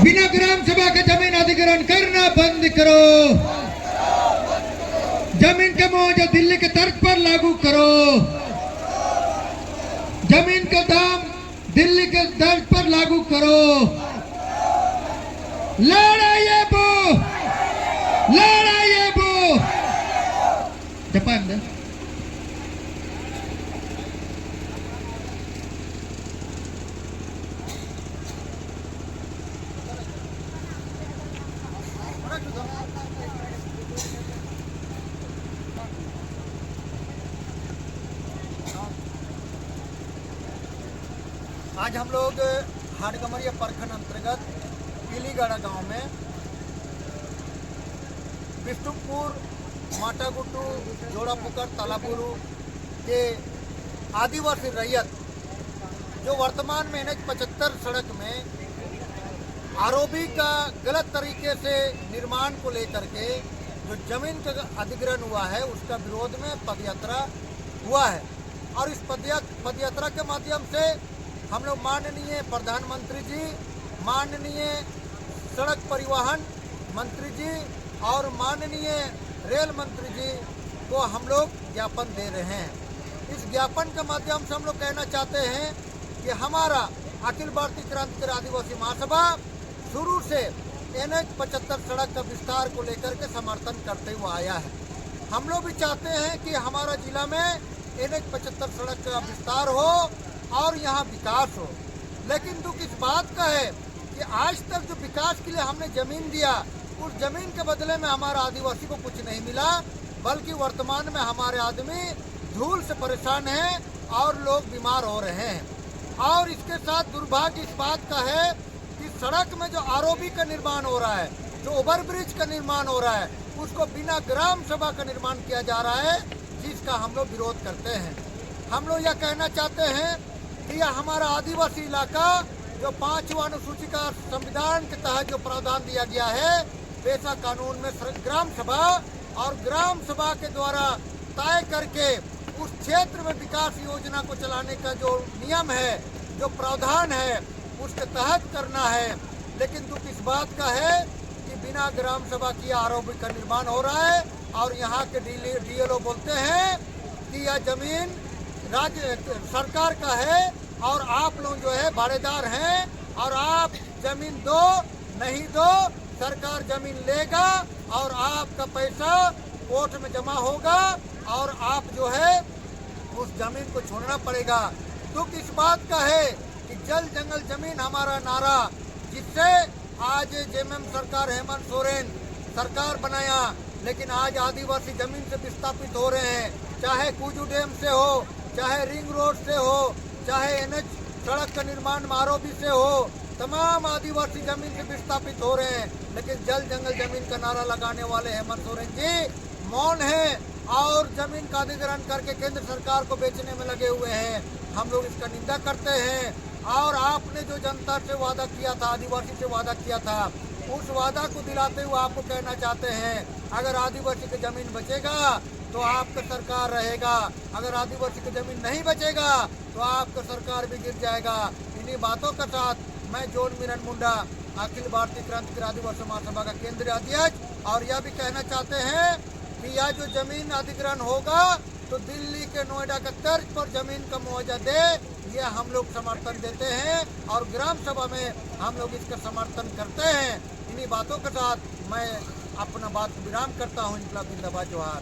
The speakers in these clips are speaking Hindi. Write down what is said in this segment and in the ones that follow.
बिना ग्राम सभा के जमीन अधिग्रहण करना बंद करो। जमीन का मुआवजा दिल्ली के तर्ज पर लागू करो। जमीन का दाम दिल्ली के तर्ज पर लागू करो। लड़ाई बो, लड़ाई बो। जापान दे आज हम लोग हाटगमरिया प्रखंड अंतर्गत पीलीगढ़ा गांव में बिष्टुपुर, माटागुट्टू, जोड़ापुकर, तालापुरू के आदिवासी रैयत जो वर्तमान में NH-75 सड़क में आरओबी का गलत तरीके से निर्माण को लेकर के जो जमीन का अधिग्रहण हुआ है उसका विरोध में पदयात्रा हुआ है। और इस पदयात्रा के माध्यम से हम लोग माननीय प्रधानमंत्री जी, माननीय सड़क परिवहन मंत्री जी और माननीय रेल मंत्री जी को हम लोग ज्ञापन दे रहे हैं। इस ज्ञापन के माध्यम से हम लोग कहना चाहते हैं कि हमारा अखिल भारतीय क्रांतिकारी आदिवासी महासभा शुरू से NH-75 सड़क का विस्तार को लेकर के समर्थन करते हुए आया है। हम लोग भी चाहते हैं कि हमारा जिला में NH-75 सड़क का विस्तार हो और यहाँ विकास हो। लेकिन दुख इस बात का है कि आज तक जो विकास के लिए हमने जमीन दिया उस जमीन के बदले में हमारा आदिवासी को कुछ नहीं मिला, बल्कि वर्तमान में हमारे आदमी धूल से परेशान हैं और लोग बीमार हो रहे हैं। और इसके साथ दुर्भाग्य इस बात का है कि सड़क में जो आरओबी का निर्माण हो रहा है, जो ओवरब्रिज का निर्माण हो रहा है, उसको बिना ग्राम सभा का निर्माण किया जा रहा है, जिसका हम लोग विरोध करते हैं। हम लोग यह कहना चाहते हैं कि यह हमारा आदिवासी इलाका जो 5वां अनुसूची का संविधान के तहत जो प्रावधान दिया गया है, पेशा कानून में ग्राम सभा और ग्राम सभा के द्वारा तय करके उस क्षेत्र में विकास योजना को चलाने का जो नियम है, जो प्रावधान है, उसके तहत करना है। लेकिन दुख इस बात का है कि बिना ग्राम सभा की आरओबी का निर्माण हो रहा है और यहाँ के डीएलओ बोलते हैं कि यह जमीन राज्य सरकार का है और आप लोग जो है भाड़ेदार हैं और आप जमीन दो नहीं दो, सरकार जमीन लेगा और आपका पैसा कोर्ट में जमा होगा और आप जो है उस जमीन को छोड़ना पड़ेगा। दुख इस बात का है कि जल जंगल जमीन हमारा नारा, जिससे आज जेएमएम सरकार हेमंत सोरेन सरकार बनाया, लेकिन आज आदिवासी जमीन से विस्थापित हो रहे हैं। चाहे कुजू डैम से हो, चाहे रिंग रोड से हो, चाहे NH सड़क का निर्माण आरओबी से हो, तमाम आदिवासी जमीन से विस्थापित हो रहे हैं। लेकिन जल जंगल जमीन का नारा लगाने वाले हेमंत सोरेन जी मौन हैं और जमीन का अधिग्रहण करके केंद्र सरकार को बेचने में लगे हुए हैं। हम लोग इसका निंदा करते हैं। और आपने जो जनता से वादा किया था, आदिवासी से वादा किया था, उस वादा को दिलाते हुए आपको कहना चाहते हैं, अगर आदिवासी की जमीन बचेगा तो आपका सरकार रहेगा, अगर आदिवासी की जमीन नहीं बचेगा तो आपका सरकार भी गिर जाएगा। इन्हीं बातों के साथ मैं जोन मिरन मुंडा, अखिल भारतीय क्रांतिकारी आदिवासी महासभा का केंद्रीय अध्यक्ष, और यह भी कहना चाहते हैं कि यह जो जमीन अधिग्रहण होगा तो दिल्ली के नोएडा के तर्ज पर जमीन का मुआवजा दे, यह हम लोग समर्थन देते हैं और ग्राम सभा में हम लोग इसका समर्थन करते हैं। इन्हीं बातों के साथ मैं अपना बात विराम करता हूँ। इनकलाब जिंदाबाद, जोहार।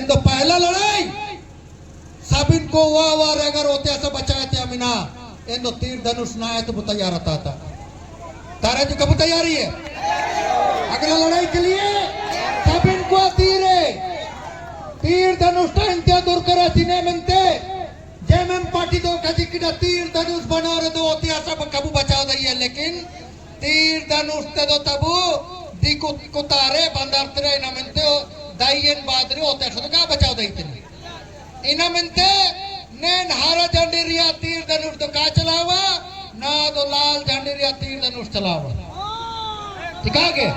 तो पहला लड़ाई सब इनको वाह अगर होते ऐसा बचाए थे अमीना इन तीर धनुष ना आए तो वो तैयार रहता था। तारा जी कब तैयारी है अगला लड़ाई के लिए? सब इनको तीर धनुष इंत्या दूर करा सीने मनते जेएमएम पार्टी तो कदी किड़ा तीर धनुष बना रहे दो होती सब कबू बचा दी है। लेकिन तीर धनुष ते दो तबू दिको कुतारे बंदर तेरे इना मनते हो दाइयन बादरे होते तो क्या बचाओ दी इतने इना मनते नैन हारा झंडेरिया तीर धनुष तो का चलावा ना तो लाल झंडेरिया तीर धनुष चलावा। ठीक है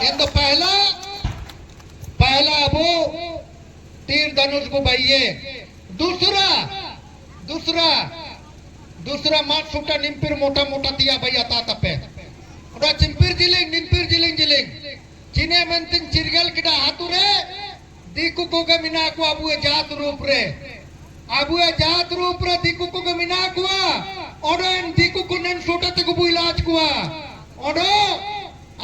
इन तो पहला वो तीर धनुष को भाइये दूसरा दूसरा दूसरा मात सुटा निम्पिर मोटा मोटा तिया भाई आता तपे उड़ा चिंपिर जिलिंग निम्पिर जिलिंग जिलिंग चिने मंतिन चिरगल किडा हातुरे दीकु को गमिना को अबुए जात रूप रे दीकु को गमिना कुआ और इन दीकु को नन सोटा तक बुई इलाज कुआ और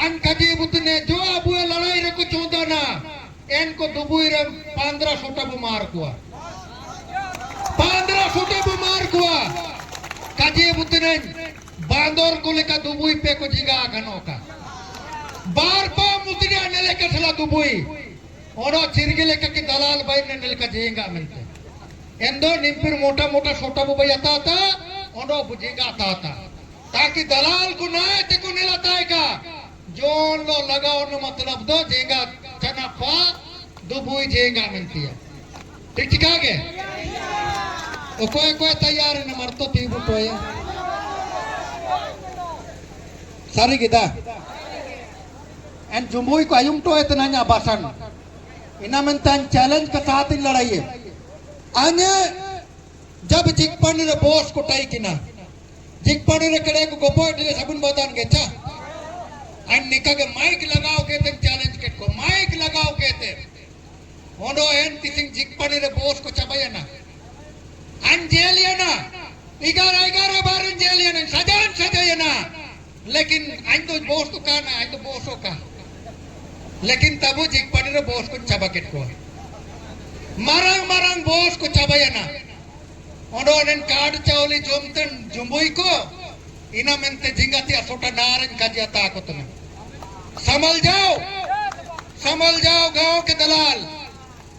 अन कजी बुतने जो अबुए लड़ाई रे को चोदा ना इनको दुबुई रे 15 सोटा बीमार कुआ 15 सोटा बीमार कुआ कजी बुतने बांदोर को लेकर दुबुई पे को जिगा घनों का बार पा मुतने आने लेकर चला दुबुई और चिरगे लेकर कि दलाल भाई ने लेकर जेंगा मिलते एंदो निम्पिर मोटा मोटा छोटा बुबई आता था और बुझेगा आता ताकि दलाल को ना ते को नहीं लताएगा जोन लो लगाओ न मतलब दो जेंगा चना पा दुबुई जेंगा मिलती है ठीक आगे तो कोई कोई तैयार है न मर तो तीबू तो है सारी किता एंड जुम्बुई को आयुम तो है इतना न्या बासन इना में तन चैलेंज के साथ इन लड़ाई है आने जब जिकपन रे बोस को टाई किना जिकपन रे कड़े को गोपोट रे सबन बदान के चा अन निका के माइक लगाओ के ते चैलेंज के को माइक लगाओ के ते ओनो एन तिसिंग जिकपन रे बोस को चबाया ना अन जेलिया ना 11 बार जेलिया ना सजाया ना लेकिन अन तो बोस तो का ना अन तो बोसो का लेकिन तब जिकपन रे बोस को चबा के को marang bos ko cabayana ondo nen card chauli jomten jumbui ko ina mente jingati asota naran kajata ko तुम संभल जाओ गांव के दलाल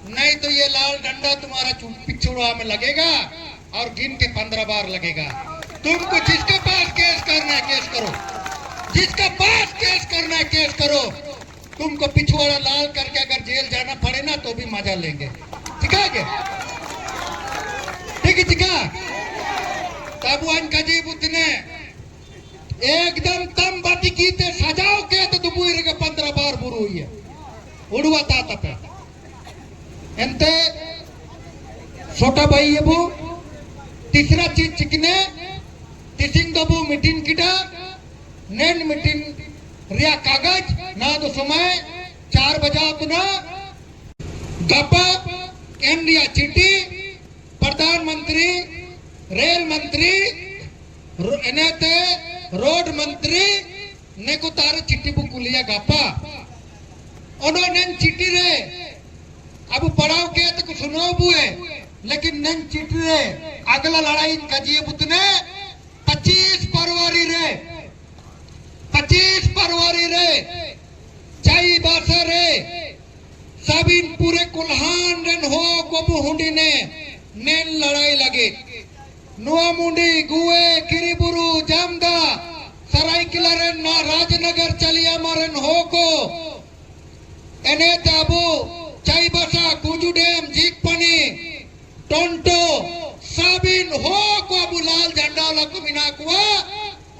नहीं तो ये लाल डंडा तुम्हारा पिछुड़ा में लगेगा और गिन के 15 बार लगेगा तुमको जिसके पास केस करना है केस करो जिसका पास केस करना है केस करो तुमको पिछुआड़ा लाल करके अगर जेल जाना पड़े ना तो भी मजा लेंगे ठीक है ठीक है तबुआन कजीब उतने एकदम तम बाती की ते सजाओ के तो दुबुई रे 15 बार बुरू हुई है उड़वा ताता पे एंते छोटा भाई ये वो तीसरा चीज चिकने तिसिंग दबू मीटिंग किटा नेन मीटिंग रिया कागज ना तो समय 4 बजा तो ना गपा एम रिया चिट्ठी प्रधानमंत्री रेल मंत्री एनेते रोड मंत्री ने को तार चिट्ठी बुक लिया गपा उन्होंने चिट्ठी रे अब पढ़ाओ के तो कुछ सुनो बुए लेकिन नन चिट्ठी रे अगला लड़ाई कजिए बुतने 25 फरवरी रे चाई बासा रे सबिन पूरे कुल्हान रन हो गोबू हुंडी ने नेन लड़ाई लगे नुआ मुंडी गुए किरीबुरु जामदा सरायकिला रन ना राजनगर चलिया मारन हो को एने ताबू चाई बासा कुजू डैम जीकपनी टोंटो सबिन हो को अबू लाल झंडा लग मिना कुआ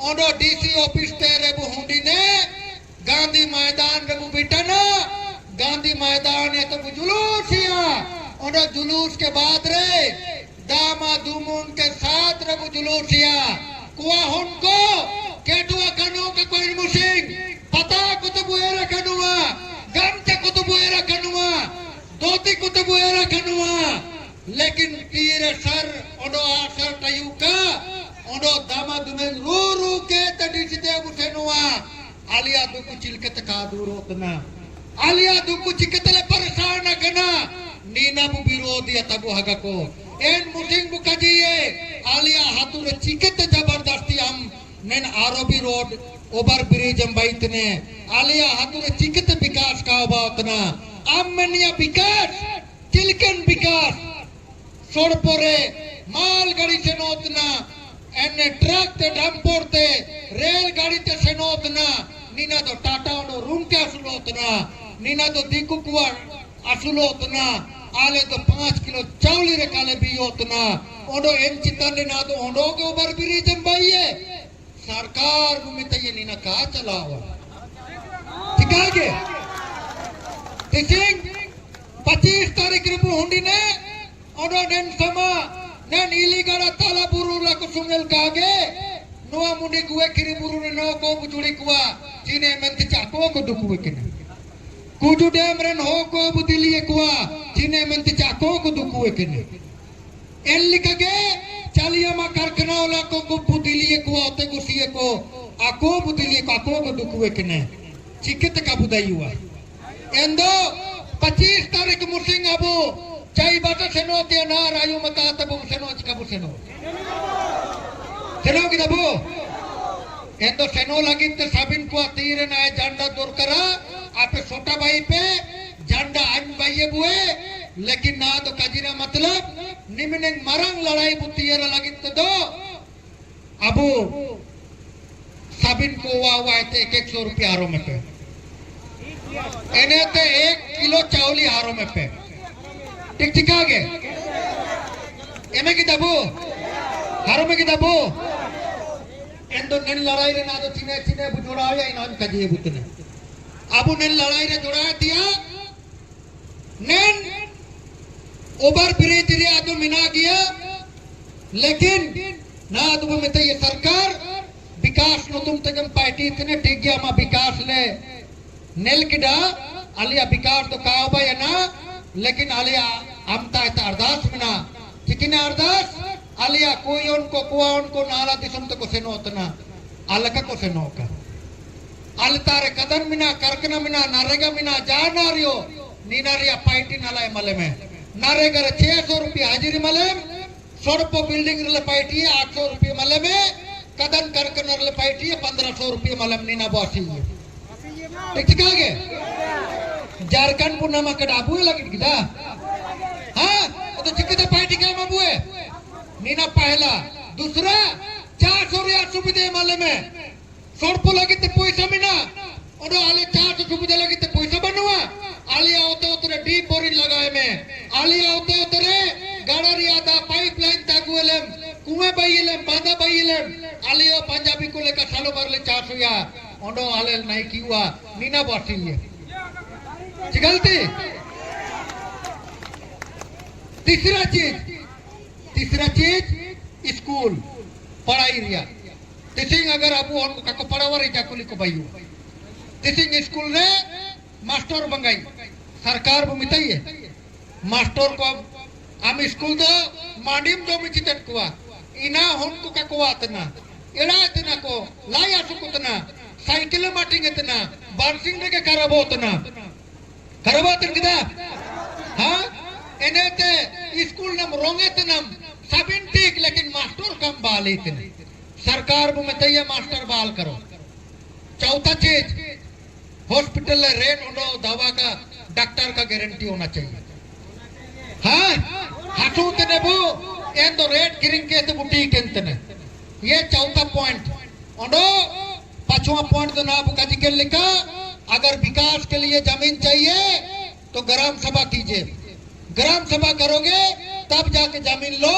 ओडो डीसी ऑफिस तेरे बुहुंडी ने गांधी मैदान रे बिटना गांधी मैदान है तो जुलूसिया ओडो जुलूस के बाद रे दामा दुमुन के साथ रे जुलूसिया कुआ हुनको केटुआ कनो के कोई मुसिंग पता कुतुबुएरा कनुआ गमते कुतुबुएरा कनुआ दोती कुतुबुएरा कनुआ लेकिन तीरे सर ओडो आसर तयुका ओडो दामा दुमेन रू के तडिसिते बुसेनुआ आलिया दुकु चिलकत का दूरोतना आलिया दुकु चिकतले परेशान कना नीना बु विरोधी तबु हगा को एन मुसिंग बुकाजीए आलिया हातुरे चिकत जबरदस्ती हम नेन आरबी रोड ओवर ब्रिज हम बाइतने आलिया हातुरे चिकत विकास का बातना आमनिया विकास चिलकन विकास सोड़पोरे माल गाड़ी से नोतना एने ट्रक ते डंपोर ते रेल गाड़ी ते से नोतना नीना तो टाटा नो रूम के असुलोतना नीना तो दीकु कुआ असुलोतना आले तो 5 किलो चावली रे काले भी होतना ओडो एन चितन ना तो ओडो के ऊपर भी रीजन बाइए सरकार में तो ये नीना कहा चलावा ठीक है के 25 तारीख रे हुंडी ने ono nen sama nen iligara talaburu la kusungel kage noa mundi gue kiri buru no ko bujuri kuwa cine menti chako ko dukuwe kene kuju demren ho ko budiliye kuwa cine menti chako ko dukuwe kene elli kage chaliya ma karkana ola ko budiliye kuwa ote gusiye ko ako budiliye ko ako ko dukuwe kene cikit ka budayuwa endo 25 tarik musing abu cai bata seno te na rayu mata tabu seno chikabu seno seno kita bu endo seno lagi te sabin ko tire na janda dur kara ape छोटा भाई पे झंडा आन भाई बुए लेकिन ना तो कजीरा मतलब निमने मरंग लड़ाई बुतियर लगी तो अबू साबिन को वाह ते 100 रुपया हारो में पे एने ते 1 किलो चावली हारो में पे ठीक ठीक आगे एमे की दबो हारो में की दबो एंदो नन लड़ाई रे ना तो चिने चिने बुजोड़ा या इनाम कजिए बुतने अबू ने लड़ाई रे जोड़ा दिया नेन ओवर ब्रिज रे आदो मिना गया लेकिन ना तो में ये सरकार विकास नो तुम तगम पार्टी इतने ठीक गया मा विकास ले नेल किडा आलिया विकास तो काबा या ना लेकिन आलिया आमता है अरदास मिना कितने अरदास आलिया कोई उनको कुआ उनको नाला दिसम तो को सेनो उतना अलका को सेनो का अलतारे कदन मिना करकना मिना नारेगा मिना जानारियो नीनारिया पाइटी नालाय मले में नारेगा 600 रुपया हाजिरी मले सोडपो बिल्डिंग रे पाइटी 800 रुपया मले में कदन करकना रे पाइटी 1500 रुपया मले नीना बॉसी ठीक ठीक आगे झारखंड पुना मा कडाबू लगी किदा हां तो चिकिता पाइटी का मबुए नीना पहला दूसरा 400 रिया सुविधे मले में सोडपो लगी ते पैसा मिना ओडो आले 400 सुविधा लगी ते पैसा बनवा आलिया होते होते डीप बोरिंग लगाए में आलिया होते होते गाड़ारी आदा पाइपलाइन तागुएलम कुएं बाइलेम बांधा बाइलेम आलियो पंजाबी को लेकर सालो भर ले 400 या ओडो आले नहीं किवा नीना बसिए गलती तीसरा चीज स्कूल पढ़ाई रिया तिसिंग अगर आपू उनको काको पढ़ावारी जाकुली को बायू तिसिंग स्कूल रे मास्टर बंगाई सरकार बुमिताई है मास्टर को आम स्कूल दो मांडीम दो मिचितन कुआ इना उनको काको आतना एड़ा इतना को लाया सुकुतना साइकिल माटिंग इतना बारसिंग रे के करबो उतना किदा हां एने ते स्कूल नम रोंगे तनम साबिन ठीक लेकिन मास्टर कम बाले इतने सरकार में तैया मास्टर बहाल करो चौथा चीज हॉस्पिटल में रेन उड़ो दवा का डॉक्टर का गारंटी होना चाहिए हाँ हाथों तने वो एंदो रेट किरिंग के तो बुटीक एंतने ये चौथा पॉइंट उड़ो पांचवा पॉइंट तो ना बुका जी के लिखा अगर विकास के लिए जमीन चाहिए तो ग्राम सभा कीजिए ग्राम सभा करोगे तब जाके जमीन लो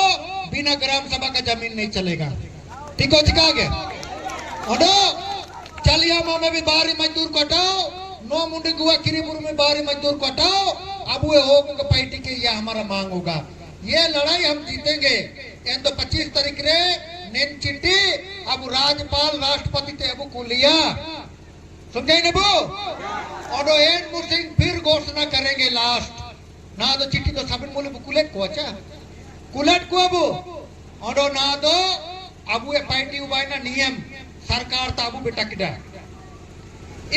बिना ग्राम सभा का जमीन नहीं चलेगा ठीक हो चिका गया ओडो चलिया में भी बाहरी मजदूर कटाओ नो मुंडी गुआ किरीपुर में बाहरी मजदूर कटाओ अब वो होगा पार्टी के ये हमारा मांग होगा ये लड़ाई हम जीतेंगे इन तो 25 तारीख रे नेन चिट्ठी अब राज्यपाल राष्ट्रपति ते अब कुलिया समझे ने बो ओडो एन मुसिंग फिर घोषणा करेंगे लास्ट ना तो चिट्ठी तो साबिन बोले बुकुलेट को अच्छा कुलेट को अब ओडो ना तो अबू ये पार्टी उबाई ना नियम सरकार ताबू बेटा किडा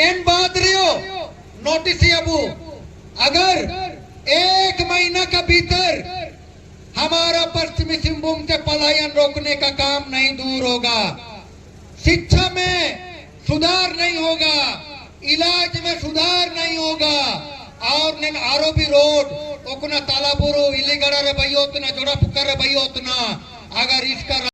इन बात रियो नोटिस अबू अगर 1 महीना का भीतर हमारा पश्चिमी सिंहभूम से पलायन रोकने का काम नहीं दूर होगा शिक्षा में सुधार नहीं होगा इलाज में सुधार नहीं होगा और नेन आरोबी रोड ओकुना तालाबुरु इलीगड़ा रे बयोतना जोड़ा पुकार रे बयोतना अगर इसका